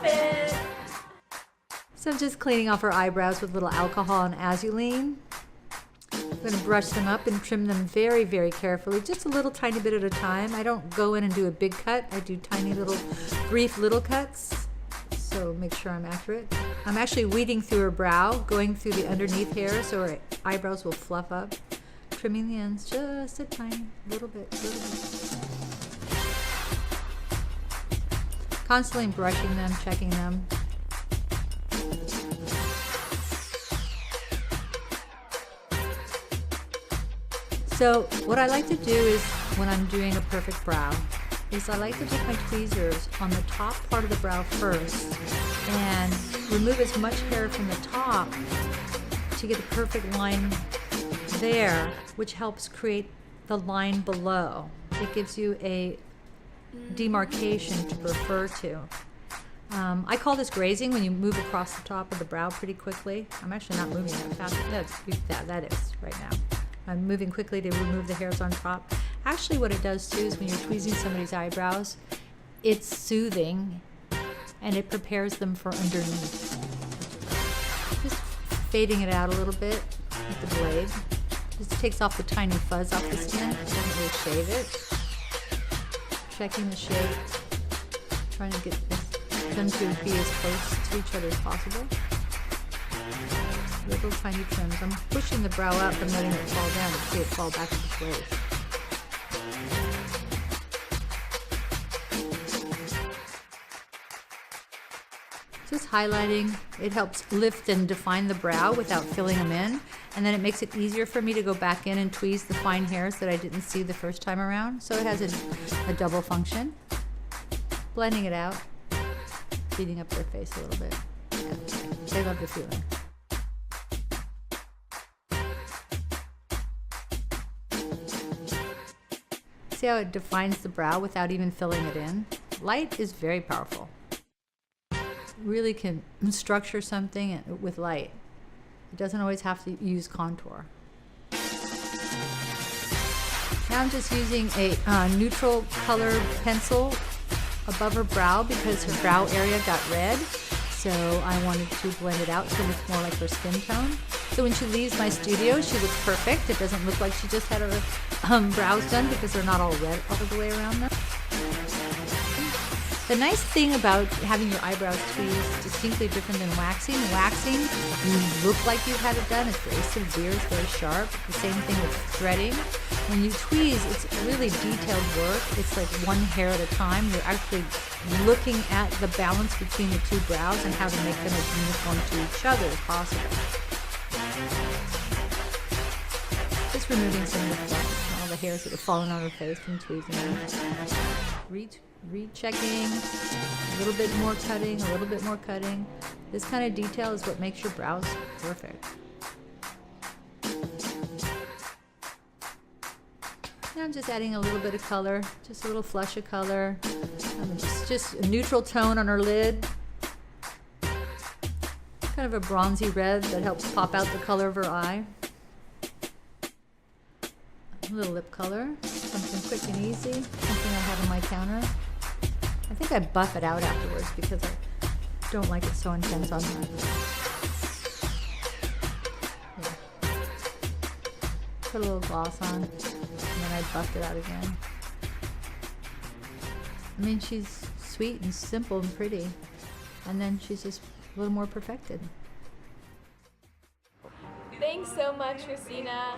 outfit. So I'm just cleaning off her eyebrows with a little alcohol and azulene. I'm going to brush them up and trim them very, very carefully, just a little tiny bit at a time. I don't go in and do a big cut. I do tiny little, brief little cuts. So make sure I'm accurate. I'm actually weeding through her brow, going through the underneath hair so her eyebrows will fluff up. Trimming the ends just a tiny little bit. Constantly brushing them, checking them. So what I like to do is, when I'm doing a perfect brow, is I like to take my tweezers on the top part of the brow first and remove as much hair from the top to get a perfect line there, which helps create the line below. It gives you a demarcation to refer to. I call this grazing, when you move across the top of the brow pretty quickly. I'm actually not moving that fast. That is right now. I'm moving quickly to remove the hairs on top. Actually, what it does too is when you're tweezing somebody's eyebrows, it's soothing and it prepares them for underneath. Just fading it out a little bit with the blade. Just takes off the tiny fuzz off the skin. Doesn't really shave it. Checking the shape, trying to get them to be as close to each other as possible. Little tiny trims. I'm pushing the brow up and letting it fall down to see it fall back into place. Just highlighting, it helps lift and define the brow without filling them in, and then it makes it easier for me to go back in and tweeze the fine hairs that I didn't see the first time around. So it has a double function. Blending it out, beating up their face a little bit. Yeah, they love the feeling. See how it defines the brow without even filling it in? Light is very powerful. Really can structure something with light. It doesn't always have to use contour. Now I'm just using a neutral color pencil above her brow because her brow area got red. So I wanted to blend it out so it looks more like her skin tone. So when she leaves my studio, she looks perfect. It doesn't look like she just had her brows done because they're not all red all the way around them. The nice thing about having your eyebrows tweezed is distinctly different than waxing. Waxing, you look like you've had it done. It's very severe, it's very sharp. The same thing with threading. When you tweeze, it's really detailed work. It's like one hair at a time. You're actually looking at the balance between the two brows and how to make them as uniform to each other as possible. Just removing some of the fluff, all the hairs that have fallen on her face from tweezing them. Rechecking, a little bit more cutting, a little bit more cutting. This kind of detail is what makes your brows perfect. Now I'm just adding a little bit of color, just a little flush of color. Just a neutral tone on her lid. Kind of a bronzy red that helps pop out the color of her eye. A little lip color, something quick and easy, something I have on my counter. I think I buff it out afterwards because I don't like it so intense on her. Yeah. Put a little gloss on, and then I buffed it out again. I mean, she's sweet and simple and pretty, and then she's just a little more perfected. Thanks so much, Christina.